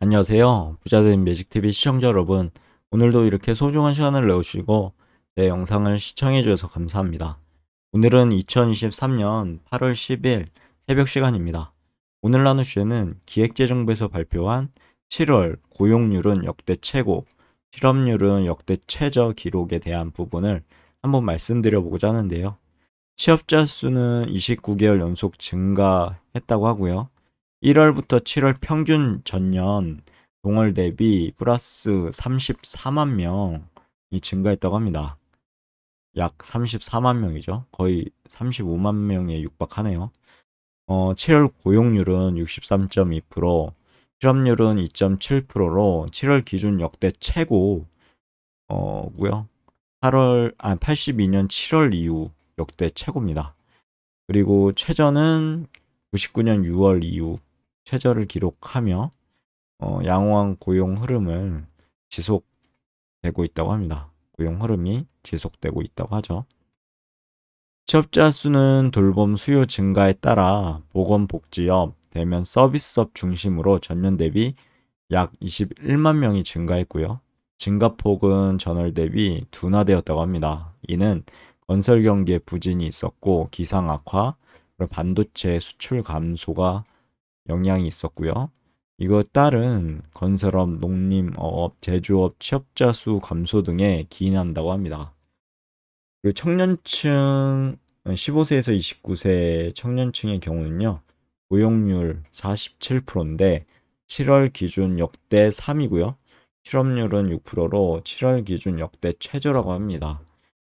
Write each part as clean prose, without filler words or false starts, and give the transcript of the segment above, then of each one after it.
안녕하세요. 부자된 매직TV 시청자 여러분. 오늘도 이렇게 소중한 시간을 내주시고 제 영상을 시청해 주셔서 감사합니다. 오늘은 2023년 8월 10일 새벽 시간입니다. 오늘 나눌 주제는 기획재정부에서 발표한 7월 고용률은 역대 최고, 실업률은 역대 최저 기록에 대한 부분을 한번 말씀드려보고자 하는데요. 취업자 수는 29개월 연속 증가했다고 하고요. 1월부터 7월 평균 전년 동월 대비 플러스 34만 명이 증가했다고 합니다. 약 34만 명이죠. 거의 35만 명에 육박하네요. 7월 고용률은 63.2%, 실업률은 2.7%로 7월 기준 역대 최고고요. 82년 7월 이후 역대 최고입니다. 그리고 최저는 99년 6월 이후 최저를 기록하며 양호한 고용 흐름을 지속되고 있다고 합니다. 고용 흐름이 지속되고 있다고 하죠. 취업자 수는 돌봄 수요 증가에 따라 보건복지업, 대면 서비스업 중심으로 전년 대비 약 21만 명이 증가했고요. 증가폭은 전월 대비 둔화되었다고 합니다. 이는 건설 경기에 부진이 있었고 기상 악화, 반도체 수출 감소가 영향이 있었고요. 이거 따른 건설업, 농림업, 제조업 취업자 수 감소 등에 기인한다고 합니다. 그리고 청년층 15세에서 29세 청년층의 경우는요. 고용률 47%인데 7월 기준 역대 3위고요. 실업률은 6%로 7월 기준 역대 최저라고 합니다.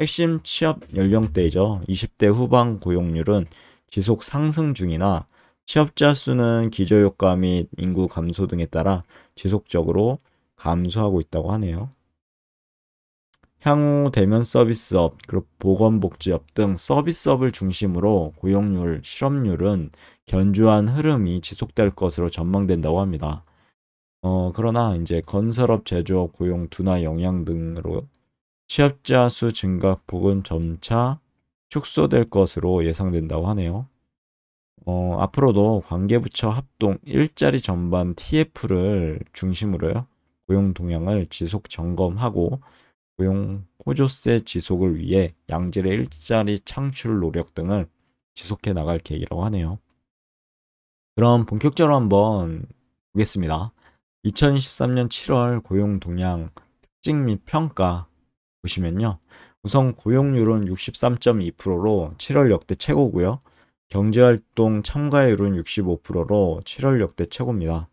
핵심 취업 연령대이죠. 20대 후반 고용률은 지속 상승 중이나 취업자 수는 기저효과 및 인구 감소 등에 따라 지속적으로 감소하고 있다고 하네요. 향후 대면 서비스업, 그리고 보건복지업 등 서비스업을 중심으로 고용률, 실업률은 견조한 흐름이 지속될 것으로 전망된다고 합니다. 그러나 이제 건설업, 제조업 고용 둔화 영향 등으로 취업자 수 증가폭은 점차 축소될 것으로 예상된다고 하네요. 앞으로도 관계부처 합동 일자리 전반 TF를 중심으로요. 고용 동향을 지속 점검하고 고용 호조세 지속을 위해 양질의 일자리 창출 노력 등을 지속해 나갈 계획이라고 하네요. 그럼 본격적으로 한번 보겠습니다. 2023년 7월 고용 동향 특징 및 평가 보시면요. 우선 고용률은 63.2%로 7월 역대 최고고요. 경제활동 참가율은 65%로 7월 역대 최고입니다.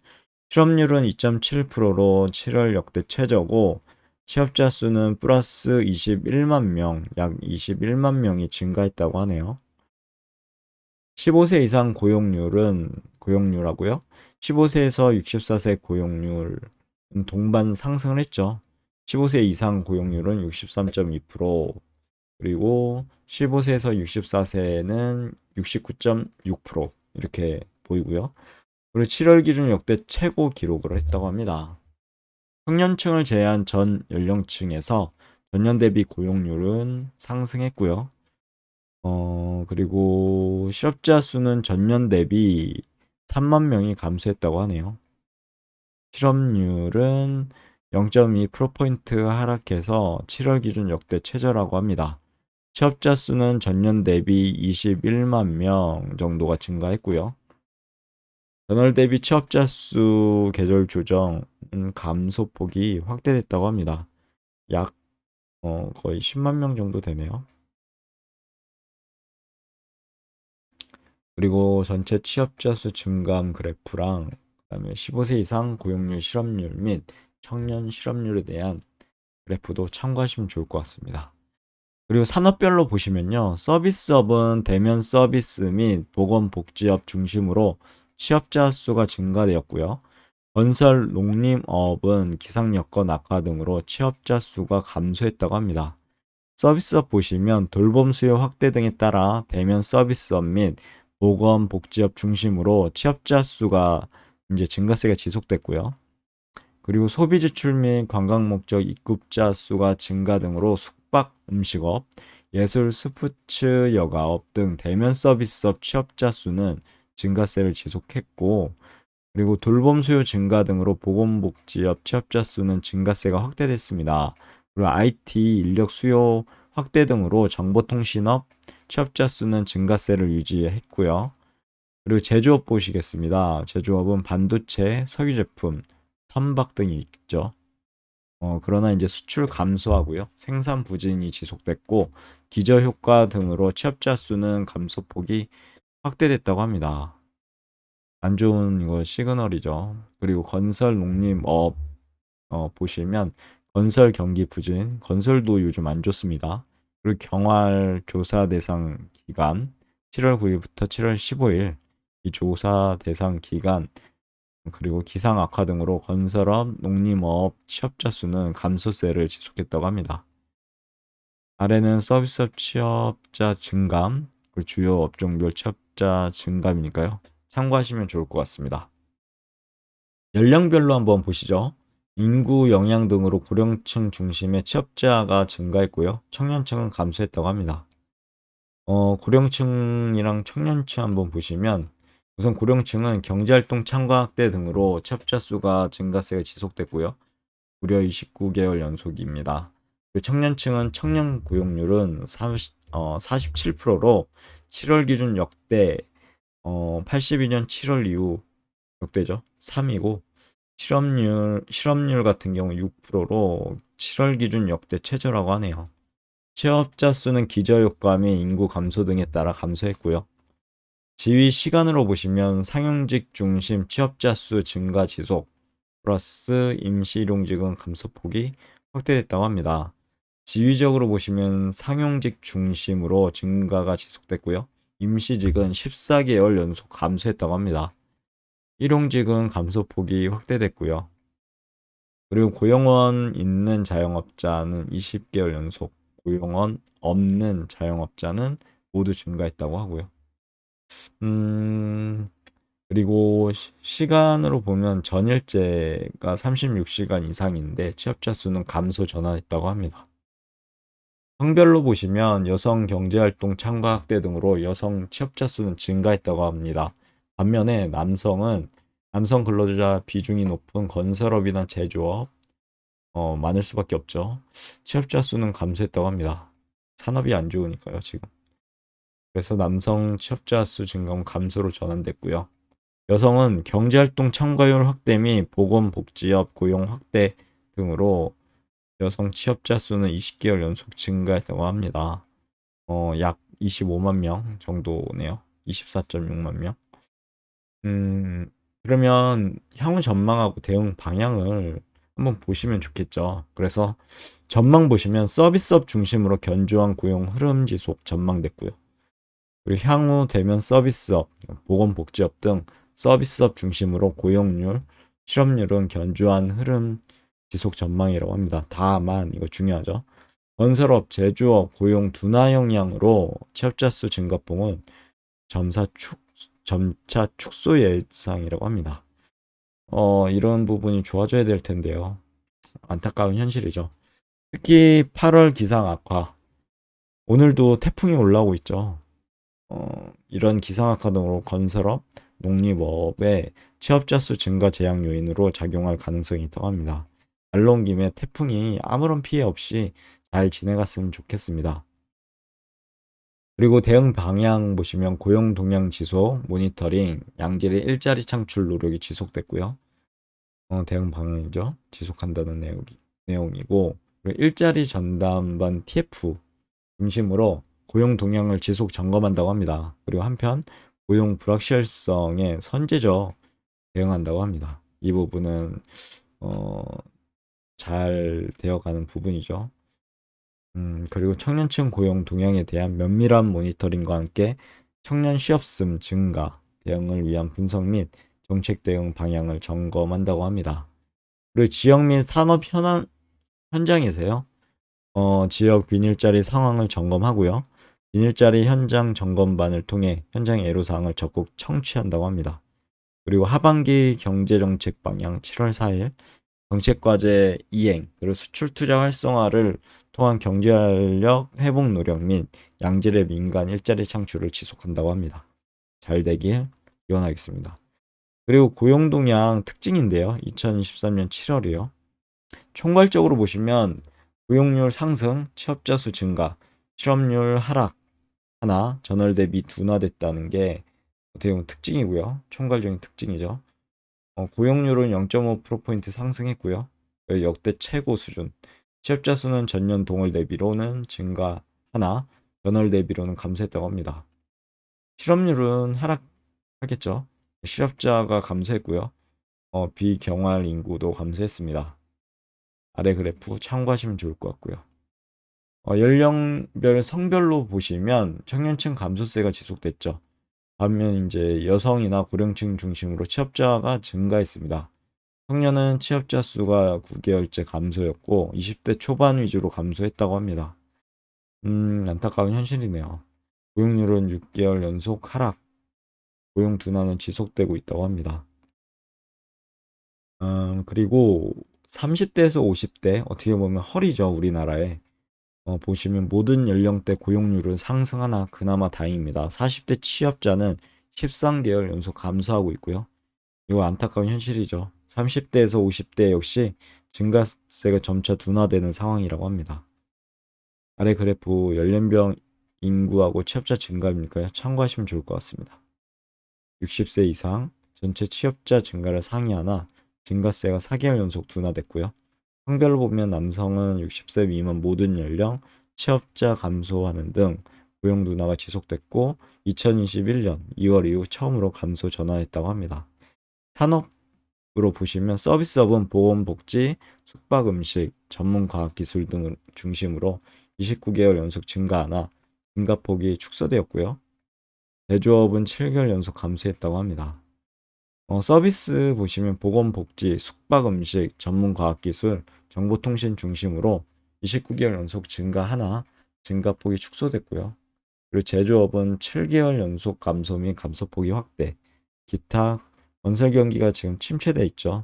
실업률은 2.7%로 7월 역대 최저고 취업자 수는 플러스 21만 명, 약 21만 명이 증가했다고 하네요. 15세 이상 고용률하고요. 15세에서 64세 고용률은 동반 상승을 했죠. 15세 이상 고용률은 63.2%, 그리고 15세에서 64세는 69.6% 이렇게 보이고요. 그리고 7월 기준 역대 최고 기록을 했다고 합니다. 청년층을 제외한 전 연령층에서 전년 대비 고용률은 상승했고요. 그리고 실업자 수는 전년 대비 3만 명이 감소했다고 하네요. 실업률은 0.2%포인트 하락해서 7월 기준 역대 최저라고 합니다. 취업자 수는 전년 대비 21만 명 정도가 증가했고요. 전월 대비 취업자 수 계절 조정 감소폭이 확대됐다고 합니다. 약 거의 10만 명 정도 되네요. 그리고 전체 취업자 수 증감 그래프랑 그다음에 15세 이상 고용률 실업률 및 청년 실업률에 대한 그래프도 참고하시면 좋을 것 같습니다. 그리고 산업별로 보시면요. 서비스업은 대면 서비스 및 보건복지업 중심으로 취업자 수가 증가되었고요. 건설, 농림업은 기상 여건 악화 등으로 취업자 수가 감소했다고 합니다. 서비스업 보시면 돌봄 수요 확대 등에 따라 대면 서비스업 및 보건복지업 중심으로 취업자 수가 이제 증가세가 지속됐고요. 그리고 소비 지출 및 관광 목적 입국자 수가 증가 등으로 숙박, 음식업, 예술, 스포츠, 여가업 등 대면 서비스업 취업자 수는 증가세를 지속했고 그리고 돌봄 수요 증가 등으로 보건복지업 취업자 수는 증가세가 확대됐습니다. 그리고 IT 인력 수요 확대 등으로 정보통신업 취업자 수는 증가세를 유지했고요. 그리고 제조업 보시겠습니다. 제조업은 반도체, 석유 제품, 선박 등이 있죠. 그러나 이제 수출 감소하고요. 생산 부진이 지속됐고 기저효과 등으로 취업자 수는 감소폭이 확대됐다고 합니다. 안 좋은 이거 시그널이죠. 그리고 건설 농림업 보시면 건설 경기 부진, 건설도 요즘 안 좋습니다. 그리고 경활 조사 대상 기간 7월 9일부터 7월 15일 이 조사 대상 기간 그리고 기상 악화 등으로 건설업, 농림업 취업자 수는 감소세를 지속했다고 합니다. 아래는 서비스업 취업자 증감, 그리고 주요 업종별 취업자 증감이니까요. 참고하시면 좋을 것 같습니다. 연령별로 한번 보시죠. 인구 영향 등으로 고령층 중심의 취업자가 증가했고요. 청년층은 감소했다고 합니다. 고령층이랑 청년층 한번 보시면 우선 고령층은 경제활동 참가 확대 등으로 취업자 수가 증가세가 지속됐고요. 무려 29개월 연속입니다. 그리고 청년층은 청년 고용률은 47%로 7월 기준 역대 82년 7월 이후 역대죠. 3위고 실업률 같은 경우 6%로 7월 기준 역대 최저라고 하네요. 취업자 수는 기저효과 및 인구 감소 등에 따라 감소했고요. 지위 시간으로 보시면 상용직 중심 취업자 수 증가 지속 플러스 임시일용직은 감소폭이 확대됐다고 합니다. 지위적으로 보시면 상용직 중심으로 증가가 지속됐고요. 임시직은 14개월 연속 감소했다고 합니다. 일용직은 감소폭이 확대됐고요. 그리고 고용원 있는 자영업자는 20개월 연속, 고용원 없는 자영업자는 모두 증가했다고 하고요. 그리고 시간으로 보면 전일제가 36시간 이상인데 취업자 수는 감소 전환했다고 합니다. 성별로 보시면 여성 경제활동 참가 확대 등으로 여성 취업자 수는 증가했다고 합니다. 반면에 남성 근로자 비중이 높은 건설업이나 제조업 많을 수밖에 없죠. 취업자 수는 감소했다고 합니다. 산업이 안 좋으니까요, 지금. 그래서 남성 취업자 수 증가는 감소로 전환됐고요. 여성은 경제활동 참가율 확대 및 보건복지업 고용 확대 등으로 여성 취업자 수는 20개월 연속 증가했다고 합니다. 약 25만 명 정도네요. 24.6만 명. 그러면 향후 전망하고 대응 방향을 한번 보시면 좋겠죠. 그래서 전망 보시면 서비스업 중심으로 견조한 고용 흐름 지속 전망됐고요. 그리고 향후 대면 서비스업, 보건복지업 등 서비스업 중심으로 고용률, 실업률은 견조한 흐름 지속 전망이라고 합니다. 다만 이거 중요하죠. 건설업, 제조업, 고용 둔화 영향으로 취업자 수 증가폭은 점차 축소 예상이라고 합니다. 이런 부분이 좋아져야 될 텐데요. 안타까운 현실이죠. 특히 8월 기상 악화. 오늘도 태풍이 올라오고 있죠. 이런 기상 악화 등으로 건설업, 농림업의 취업자 수 증가 제약 요인으로 작용할 가능성이 있다고 합니다. 말 온 김에 태풍이 아무런 피해 없이 잘 지내갔으면 좋겠습니다. 그리고 대응 방향 보시면 고용 동향 지속, 모니터링, 양질의 일자리 창출 노력이 지속됐고요. 대응 방향이죠. 지속한다는 내용이고 그리고 일자리 전담반 TF 중심으로 고용 동향을 지속 점검한다고 합니다. 그리고 한편 고용 불확실성에 선제적 대응한다고 합니다. 이 부분은 어, 잘 되어가는 부분이죠. 그리고 청년층 고용 동향에 대한 면밀한 모니터링과 함께 청년 취업씀 증가 대응을 위한 분석 및 정책 대응 방향을 점검한다고 합니다. 그리고 지역 및 산업 현장에서요. 지역 빈일자리 상황을 점검하고요. 빈일자리 현장 점검반을 통해 현장 애로사항을 적극 청취한다고 합니다. 그리고 하반기 경제정책 방향 7월 4일 정책과제 이행 그리고 수출 투자 활성화를 통한 경제활력 회복 노력 및 양질의 민간 일자리 창출을 지속한다고 합니다. 잘 되길 기원하겠습니다. 그리고 고용동향 특징인데요. 2023년 7월이요. 총괄적으로 보시면 고용률 상승, 취업자 수 증가, 실업률 하락 하나, 전월 대비 둔화됐다는 게 어떻게 보면 특징이고요. 총괄적인 특징이죠. 고용률은 0.5%포인트 상승했고요. 역대 최고 수준. 취업자 수는 전년 동월 대비로는 증가 하나, 전월 대비로는 감소했다고 합니다. 실업률은 하락하겠죠. 실업자가 감소했고요. 비경활 인구도 감소했습니다. 아래 그래프 참고하시면 좋을 것 같고요. 연령별 성별로 보시면 청년층 감소세가 지속됐죠. 반면 이제 여성이나 고령층 중심으로 취업자가 증가했습니다. 청년은 취업자 수가 9개월째 감소였고 20대 초반 위주로 감소했다고 합니다. 안타까운 현실이네요. 고용률은 6개월 연속 하락, 고용 둔화는 지속되고 있다고 합니다. 그리고 30대에서 50대 어떻게 보면 허리죠, 우리나라에. 보시면 모든 연령대 고용률은 상승하나 그나마 다행입니다. 40대 취업자는 13개월 연속 감소하고 있고요. 이거 안타까운 현실이죠. 30대에서 50대 역시 증가세가 점차 둔화되는 상황이라고 합니다. 아래 그래프 연령별 인구하고 취업자 증가입니까요? 참고하시면 좋을 것 같습니다. 60세 이상 전체 취업자 증가를 상회하나 증가세가 4개월 연속 둔화됐고요. 성별로 보면 남성은 60세 미만 모든 연령, 취업자 감소하는 등 고용 둔화가 지속됐고 2021년 2월 이후 처음으로 감소 전환했다고 합니다. 산업으로 보시면 서비스업은 보건, 복지, 숙박, 음식, 전문 과학기술 등을 중심으로 29개월 연속 증가하나 증가폭이 축소되었고요. 제조업은 7개월 연속 감소했다고 합니다. 서비스 보시면 보건복지, 숙박음식, 전문과학기술, 정보통신 중심으로 29개월 연속 증가하나 증가폭이 축소됐고요. 그리고 제조업은 7개월 연속 감소 및 감소폭이 확대, 기타, 건설 경기가 지금 침체돼 있죠.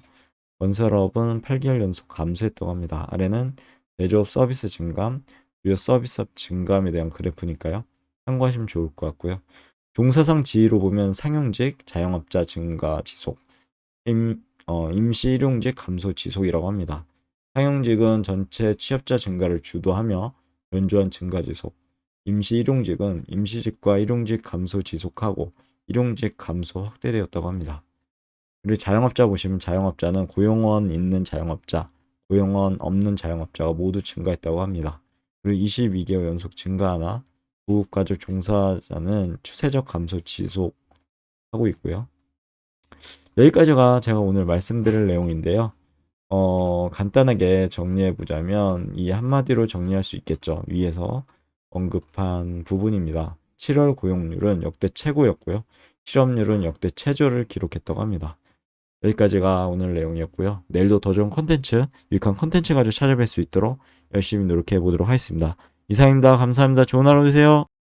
건설업은 8개월 연속 감소했다고 합니다. 아래는 제조업 서비스 증감, 주요 서비스업 증감에 대한 그래프니까요. 참고하시면 좋을 것 같고요. 종사상 지위로 보면 상용직, 자영업자 증가 지속, 임시 일용직 감소 지속이라고 합니다. 상용직은 전체 취업자 증가를 주도하며 연주한 증가 지속, 임시 일용직은 임시직과 일용직 감소 지속하고 일용직 감소 확대되었다고 합니다. 그리고 자영업자 보시면 자영업자는 고용원 있는 자영업자, 고용원 없는 자영업자가 모두 증가했다고 합니다. 그리고 22개월 연속 증가하나 부업가족 종사자는 추세적 감소 지속하고 있고요. 여기까지가 제가 오늘 말씀드릴 내용인데요. 간단하게 정리해 보자면 이 한마디로 정리할 수 있겠죠. 위에서 언급한 부분입니다. 7월 고용률은 역대 최고였고요. 실업률은 역대 최저를 기록했다고 합니다. 여기까지가 오늘 내용이었고요. 내일도 더 좋은 컨텐츠, 유익한 컨텐츠 가지고 찾아뵐 수 있도록 열심히 노력해 보도록 하겠습니다. 이상입니다. 감사합니다. 좋은 하루 되세요.